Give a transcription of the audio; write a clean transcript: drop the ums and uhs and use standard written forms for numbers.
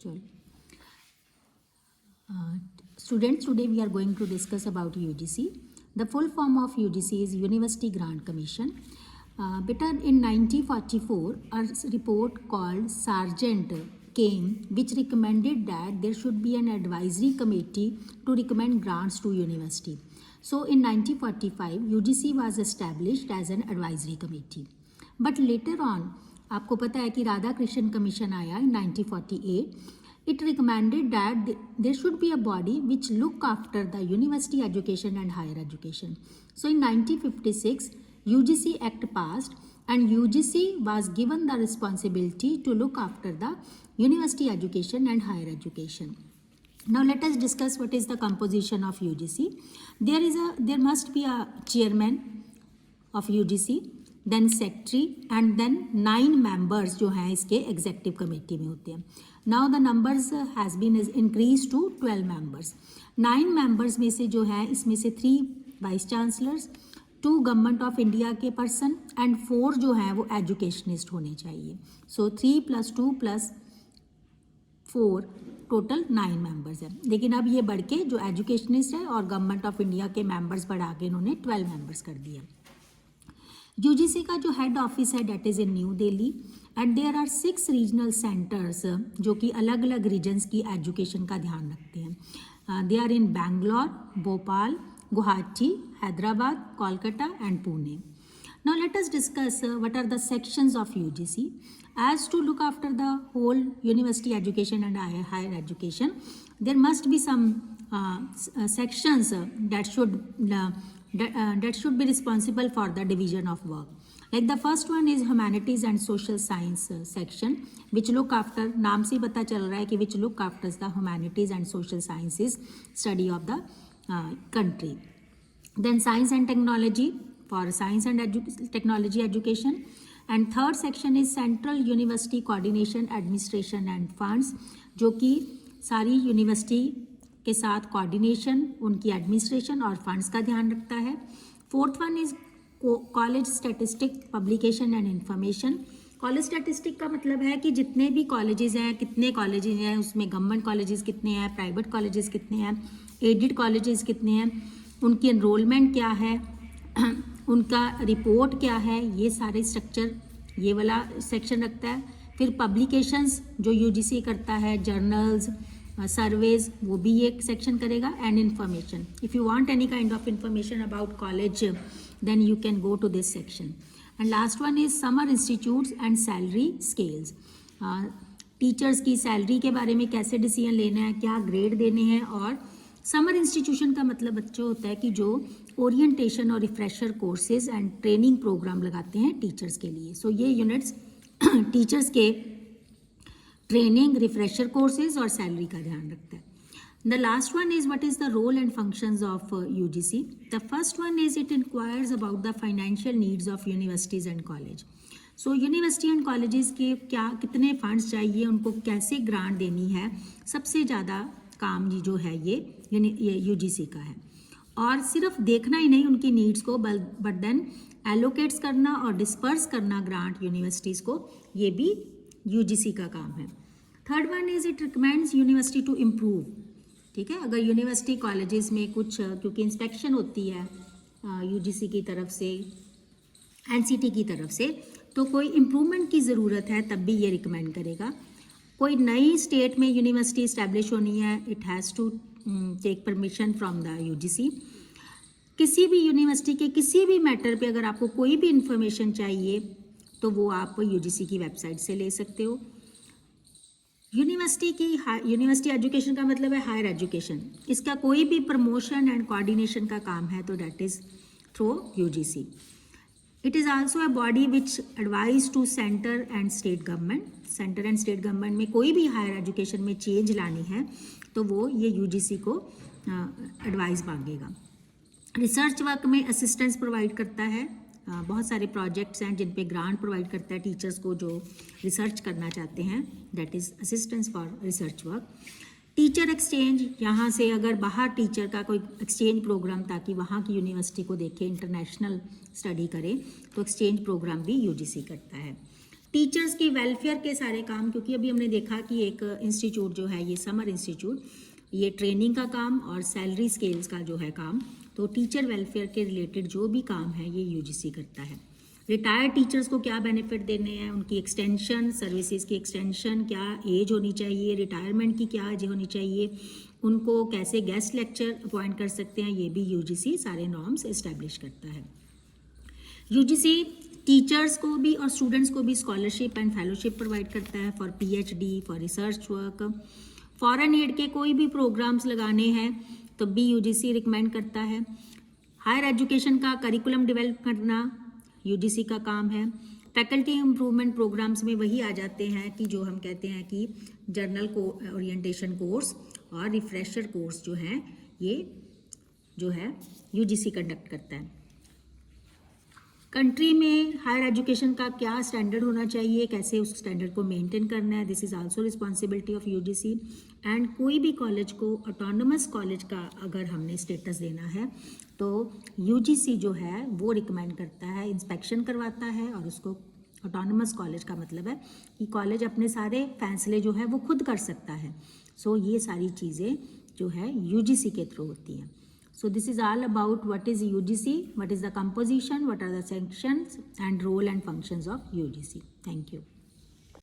चलो students, today we are going to discuss about UGC. The full form of UGC is University Grant Commission. Beta, in 1944, a report called Sargent came, which recommended that there should be an advisory committee to recommend grants to university. So in 1945, UGC was established as an advisory committee. But later on, आपको पता है कि Radha Krishna commission आया in 1948. It recommended that there should be a body which look after the university education and higher education. So in 1956, UGC Act passed and UGC was given the responsibility to look after the university education and higher education. Now let us discuss what is the composition of UGC. There must be a chairman of UGC, then secretary and then 9 members जो हैं इसके executive committee में होते हैं. Now the numbers has been increased to 12 members. 9 members में से जो है इसमें से 3 vice chancellors, 2 government of India के पर्सन एंड 4 जो हैं वो एजुकेशनिस्ट होने चाहिए. सो 3 + 2 + 4 टोटल 9 मेंबर्स हैं. लेकिन अब ये बढ़ के जो एजुकेशनिस्ट है और गवर्नमेंट ऑफ इंडिया के मेंबर्स बढ़ा के इन्होंने 12 मेंबर्स कर दिया. यूजीसी का जो हेड ऑफिस है that is in New Delhi and there are 6 regional centres जो कि अलग अलग रीजन्स की एजुकेशन का ध्यान रखते हैं. They are in Bangalore, Bhopal, Guwahati, Hyderabad, Kolkata and Pune. Now let us discuss what are the sections of UGC. As to look after the whole university education and higher education, there must be some sections that should be responsible for the division of work. Like the first one is humanities and social science section, which look after, नाम से पता चल रहा है कि which look after the humanities and social sciences study of the country. Then science and technology for science and technology education. And third section is central university coordination, administration and funds, जो कि सारी university के साथ coordination, उनकी administration और funds का ध्यान रखता है. Fourth one is college statistic, publication and information. College statistic का मतलब है कि जितने भी कॉलेजेस हैं, कितने कॉलेजेस हैं, उसमें गवर्नमेंट कॉलेजेस कितने हैं, प्राइवेट कॉलेजेस कितने हैं, एडेड कॉलेजेस कितने हैं, उनकी एनरोलमेंट क्या है, उनका रिपोर्ट क्या है, ये सारे स्ट्रक्चर ये वाला सेक्शन रखता है. फिर पब्लिकेशंस जो यूजीसी करता है, जर्नल्स, सर्वेज, वो भी ये सेक्शन करेगा. And information, if you want any kind of information about college then you can go to this section. And last one is summer institutes and salary scales. Teachers की salary के बारे में कैसे decision लेना है, क्या grade देने हैं. और समर इंस्टीट्यूशन का मतलब बच्चों होता है कि जो ओरिएंटेशन और refresher courses and training programme लगाते हैं टीचर्स के लिए. सो ये यूनिट्स टीचर्स के ट्रेनिंग, रिफ्रेशर कोर्सेज और सैलरी का ध्यान रखता है. The last one is what is the role and functions of UGC. The first one is it inquires about the financial needs of universities and college. So university and colleges के कितने funds चाहिए, उनको कैसे grant देनी है, सबसे ज़्यादा काम जो है ये यूजीसी का है. और सिर्फ देखना ही नहीं उनकी नीड्स को, बट देन एलोकेट्स करना और डिस्पर्स करना ग्रांट यूनिवर्सिटीज़ को, ये भी यूजीसी का काम है. Third one is it recommends university to improve. ठीक है, अगर यूनिवर्सिटी कॉलेजेस में कुछ, क्योंकि इंस्पेक्शन होती है यूजीसी की तरफ से, एनसीटी की तरफ से, तो कोई इम्प्रूवमेंट की ज़रूरत है तब भी ये रिकमेंड करेगा. कोई नई स्टेट में यूनिवर्सिटी इस्टेब्लिश होनी है, it has to take permission from the UGC. किसी भी यूनिवर्सिटी के किसी भी मैटर पे अगर आपको कोई भी इंफॉर्मेशन चाहिए तो वो आप यूजीसी की वेबसाइट से ले सकते हो. यूनिवर्सिटी एजुकेशन का मतलब है हायर एजुकेशन. इसका कोई भी प्रमोशन एंड कोऑर्डिनेशन का काम है तो that is through UGC. It is also a body which advise to center and state government. Centre and state government में कोई भी हायर एजुकेशन में चेंज लानी है तो वो ये यूजीसी को एडवाइस मांगेगा. रिसर्च वर्क में असिस्टेंस प्रोवाइड करता है. बहुत सारे प्रोजेक्ट्स हैं जिन पे ग्रांट प्रोवाइड करता है टीचर्स को जो रिसर्च करना चाहते हैं, that is assistance for research work. Teacher exchange, यहाँ से अगर बाहर टीचर का कोई एक्सचेंज प्रोग्राम ताकि वहाँ की यूनिवर्सिटी को देखे, इंटरनेशनल स्टडी करे, तो एक्सचेंज प्रोग्राम भी यूजीसी करता है. टीचर्स की वेलफेयर के सारे काम, क्योंकि अभी हमने देखा कि एक इंस्टीट्यूट जो है ये समर इंस्टीट्यूट, ये ट्रेनिंग का काम और सैलरी स्केल्स का जो है काम, तो टीचर वेलफेयर के रिलेटेड जो भी काम है ये यूजीसी करता है। रिटायर्ड टीचर्स को क्या बेनिफिट देने हैं, उनकी एक्सटेंशन, सर्विसेज की एक्सटेंशन, क्या एज होनी चाहिए, रिटायरमेंट की क्या एज होनी चाहिए, उनको कैसे गेस्ट लेक्चर अपॉइंट कर सकते हैं, ये भी यूजीसी सारे नॉर्म्स इस्टेब्लिश करता है। यूजीसी टीचर्स को भी और स्टूडेंट्स को भी स्कॉलरशिप एंड फेलोशिप प्रोवाइड करता है for PhD, for research work. Foreign add के कोई भी प्रोग्राम्स लगाने हैं तो भी यूजीसी रिकमेंड करता है। हायर एजुकेशन का करिकुलम डेवलप करना यूजीसी का काम है। फैकल्टी इम्प्रूवमेंट प्रोग्राम्स में वही आ जाते हैं कि जो हम कहते हैं कि जर्नल को ओरिएंटेशन कोर्स और रिफ्रेशर कोर्स जो हैं ये जो है यूजीसी कंडक्ट करता है। कंट्री में हायर एजुकेशन का क्या स्टैंडर्ड होना चाहिए, कैसे उस स्टैंडर्ड को मेंटेन करना है, this is also responsibility of UGC. And कोई भी कॉलेज को ऑटोनमस कॉलेज का अगर हमने स्टेटस देना है तो यूजीसी जो है वो रिकमेंड करता है, इंस्पेक्शन करवाता है और उसको ऑटोनमस कॉलेज का मतलब है कि कॉलेज अपने सारे फैसले जो है वो खुद कर सकता है। सो ये सारी चीज़ें जो है यूजीसी के थ्रू होती हैं। So this is all about what is UGC, what is the composition, what are the sections and role and functions of UGC. Thank you.